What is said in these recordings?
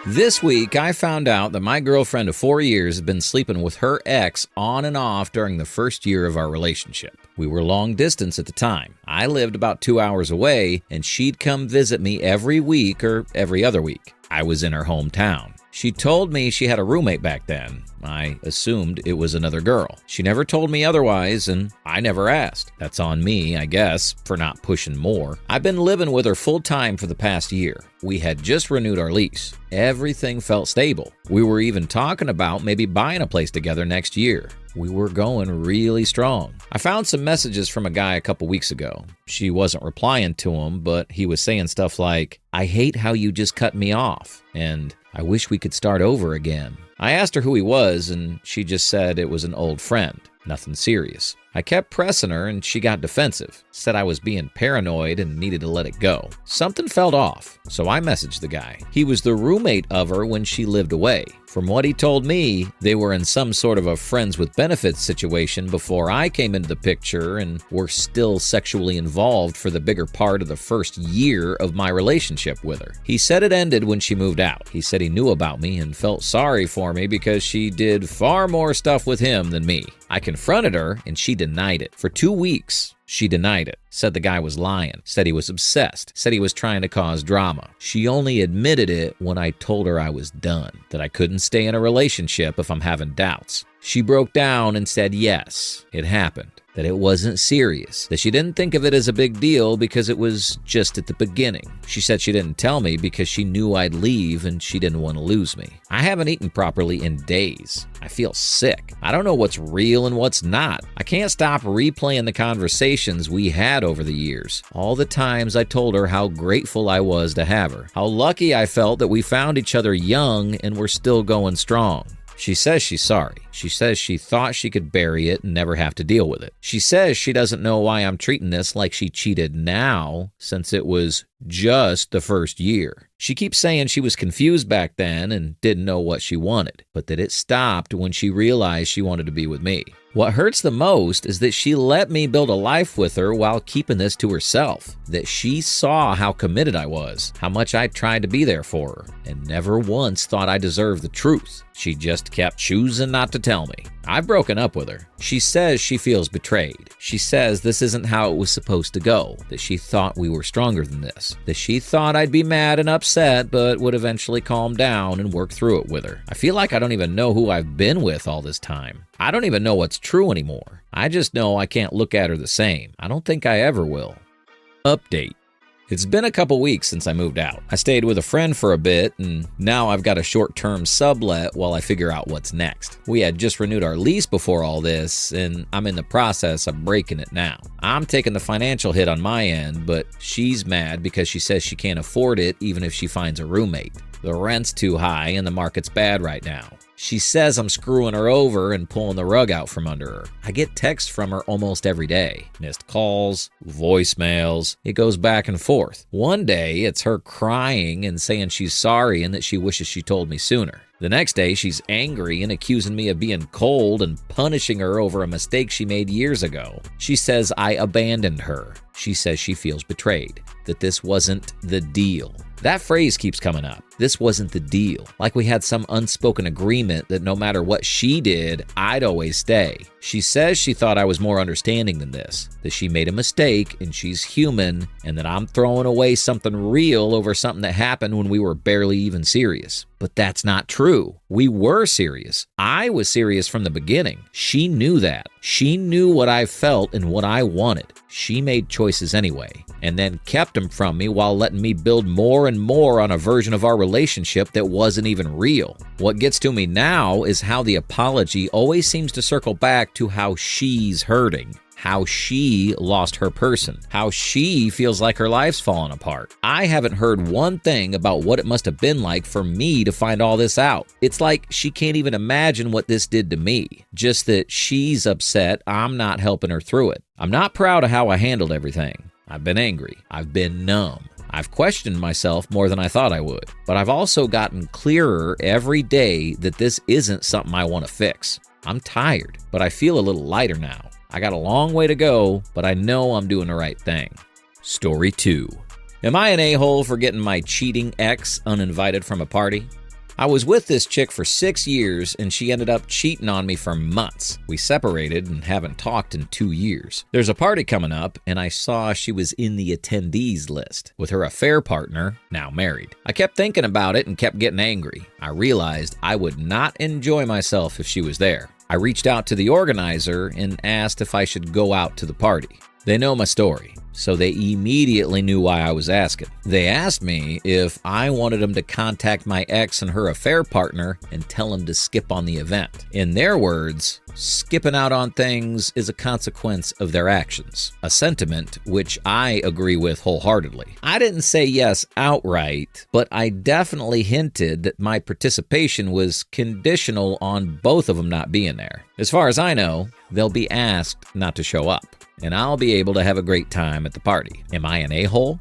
This week, I found out that my girlfriend of 4 years had been sleeping with her ex on and off during the first year of our relationship. We were long distance at the time. I lived about 2 hours away, and she'd come visit me every week or every other week. I was in her hometown. She told me she had a roommate back then. I assumed it was another girl. She never told me otherwise, and I never asked. That's on me, I guess, for not pushing more. I've been living with her full-time for the past year. We had just renewed our lease. Everything felt stable. We were even talking about maybe buying a place together next year. We were going really strong. I found some messages from a guy a couple weeks ago. She wasn't replying to him, but he was saying stuff like, "I hate how you just cut me off," and "I wish we could start over again." I asked her who he was, and she just said it was an old friend. Nothing serious. I kept pressing her, and she got defensive. Said I was being paranoid and needed to let it go. Something felt off, so I messaged the guy. He was the roommate of her when she lived away. From what he told me, they were in some sort of a friends with benefits situation before I came into the picture and were still sexually involved for the bigger part of the first year of my relationship with her. He said it ended when she moved out. He said he knew about me and felt sorry for me because she did far more stuff with him than me. I confronted her and she denied it. For 2 weeks, she denied it. Said the guy was lying. Said he was obsessed. Said he was trying to cause drama. She only admitted it when I told her I was done. That I couldn't stay in a relationship if I'm having doubts. She broke down and said yes, it happened. That it wasn't serious. That she didn't think of it as a big deal because it was just at the beginning. She said she didn't tell me because she knew I'd leave and she didn't want to lose me. I haven't eaten properly in days. I feel sick. I don't know what's real and what's not. I can't stop replaying the conversations we had over the years. All the times I told her how grateful I was to have her. How lucky I felt that we found each other young and were still going strong. She says she's sorry. She says she thought she could bury it and never have to deal with it. She says she doesn't know why I'm treating this like she cheated now, since it was just the first year. She keeps saying she was confused back then and didn't know what she wanted, but that it stopped when she realized she wanted to be with me. What hurts the most is that she let me build a life with her while keeping this to herself. That she saw how committed I was, how much I tried to be there for her, and never once thought I deserved the truth. She just kept choosing not to tell me. I've broken up with her. She says she feels betrayed. She says this isn't how it was supposed to go, that she thought we were stronger than this, that she thought I'd be mad and upset but would eventually calm down and work through it with her. I feel like I don't even know who I've been with all this time. I don't even know what's true anymore. I just know I can't look at her the same. I don't think I ever will. Update. It's been a couple weeks since I moved out. I stayed with a friend for a bit, and now I've got a short-term sublet while I figure out what's next. We had just renewed our lease before all this, and I'm in the process of breaking it now. I'm taking the financial hit on my end, but she's mad because she says she can't afford it even if she finds a roommate. The rent's too high and the market's bad right now. She says I'm screwing her over and pulling the rug out from under her. I get texts from her almost every day. Missed calls, voicemails. It goes back and forth. One day, it's her crying and saying she's sorry and that she wishes she told me sooner. The next day, she's angry and accusing me of being cold and punishing her over a mistake she made years ago. She says I abandoned her. She says she feels betrayed, that this wasn't the deal. That phrase keeps coming up. This wasn't the deal. Like we had some unspoken agreement that no matter what she did, I'd always stay. She says she thought I was more understanding than this, that she made a mistake and she's human, and that I'm throwing away something real over something that happened when we were barely even serious. But that's not true. We were serious. I was serious from the beginning. She knew that. She knew what I felt and what I wanted. She made choices anyway, and then kept them from me while letting me build more and more on a version of our relationship that wasn't even real. What gets to me now is how the apology always seems to circle back to how she's hurting. How she lost her person, how she feels like her life's falling apart. I haven't heard one thing about what it must have been like for me to find all this out. It's like she can't even imagine what this did to me. Just that she's upset I'm not helping her through it. I'm not proud of how I handled everything. I've been angry. I've been numb. I've questioned myself more than I thought I would. But I've also gotten clearer every day that this isn't something I want to fix. I'm tired, but I feel a little lighter now. I got a long way to go, but I know I'm doing the right thing. Story 2. Am I an a-hole for getting my cheating ex uninvited from a party? I was with this chick for 6 years and she ended up cheating on me for months. We separated and haven't talked in 2 years. There's a party coming up and I saw she was in the attendees list with her affair partner, now married. I kept thinking about it and kept getting angry. I realized I would not enjoy myself if she was there. I reached out to the organizer and asked if I should go out to the party. They know my story, so they immediately knew why I was asking. They asked me if I wanted them to contact my ex and her affair partner and tell them to skip on the event. In their words, skipping out on things is a consequence of their actions, a sentiment which I agree with wholeheartedly. I didn't say yes outright, but I definitely hinted that my participation was conditional on both of them not being there. As far as I know, they'll be asked not to show up, and I'll be able to have a great time at the party. Am I an a-hole?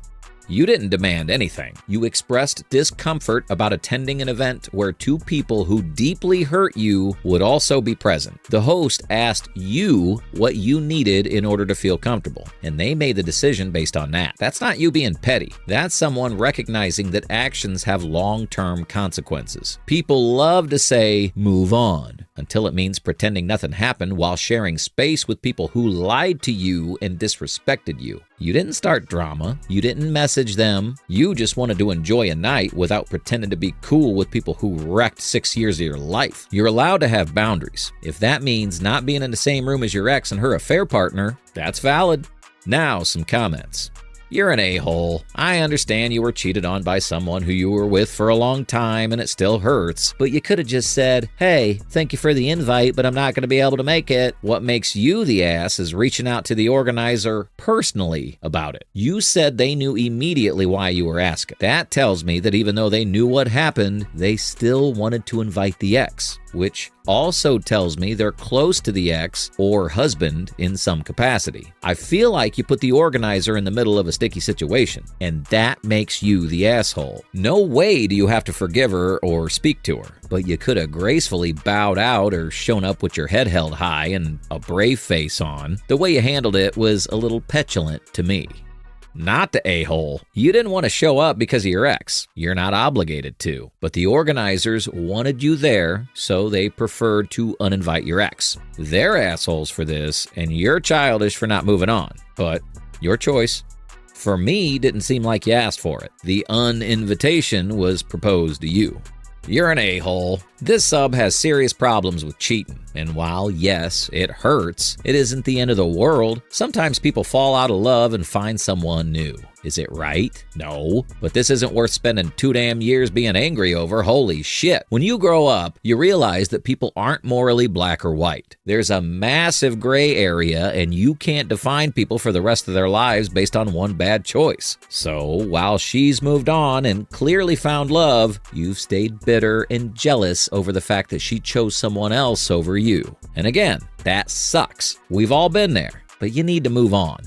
You didn't demand anything. You expressed discomfort about attending an event where two people who deeply hurt you would also be present. The host asked you what you needed in order to feel comfortable, and they made the decision based on that. That's not you being petty. That's someone recognizing that actions have long-term consequences. People love to say, move on, until it means pretending nothing happened while sharing space with people who lied to you and disrespected you. You didn't start drama. You didn't message them. You just wanted to enjoy a night without pretending to be cool with people who wrecked 6 years of your life. You're allowed to have boundaries. If that means not being in the same room as your ex and her affair partner, that's valid. Now, some comments. You're an a-hole. I understand you were cheated on by someone who you were with for a long time and it still hurts, but you could have just said, hey, thank you for the invite, but I'm not going to be able to make it. What makes you the ass is reaching out to the organizer personally about it. You said they knew immediately why you were asking. That tells me that even though they knew what happened, they still wanted to invite the ex, which also tells me they're close to the ex or husband in some capacity. I feel like you put the organizer in the middle of a sticky situation, and that makes you the asshole. No way do you have to forgive her or speak to her, but you could have gracefully bowed out or shown up with your head held high and a brave face on. The way you handled it was a little petulant to me. Not the a-hole. You didn't want to show up because of your ex. You're not obligated to. But the organizers wanted you there, so they preferred to uninvite your ex. They're assholes for this, and you're childish for not moving on. But your choice. For me, didn't seem like you asked for it. The uninvitation was proposed to you. You're an a-hole. This sub has serious problems with cheating. And while, yes, it hurts, it isn't the end of the world. Sometimes people fall out of love and find someone new. Is it right? No. But this isn't worth spending 2 damn years being angry over. Holy shit. When you grow up, you realize that people aren't morally black or white. There's a massive gray area, and you can't define people for the rest of their lives based on one bad choice. So, while she's moved on and clearly found love, you've stayed bitter and jealous over the fact that she chose someone else over you. And again, that sucks. We've all been there, but you need to move on.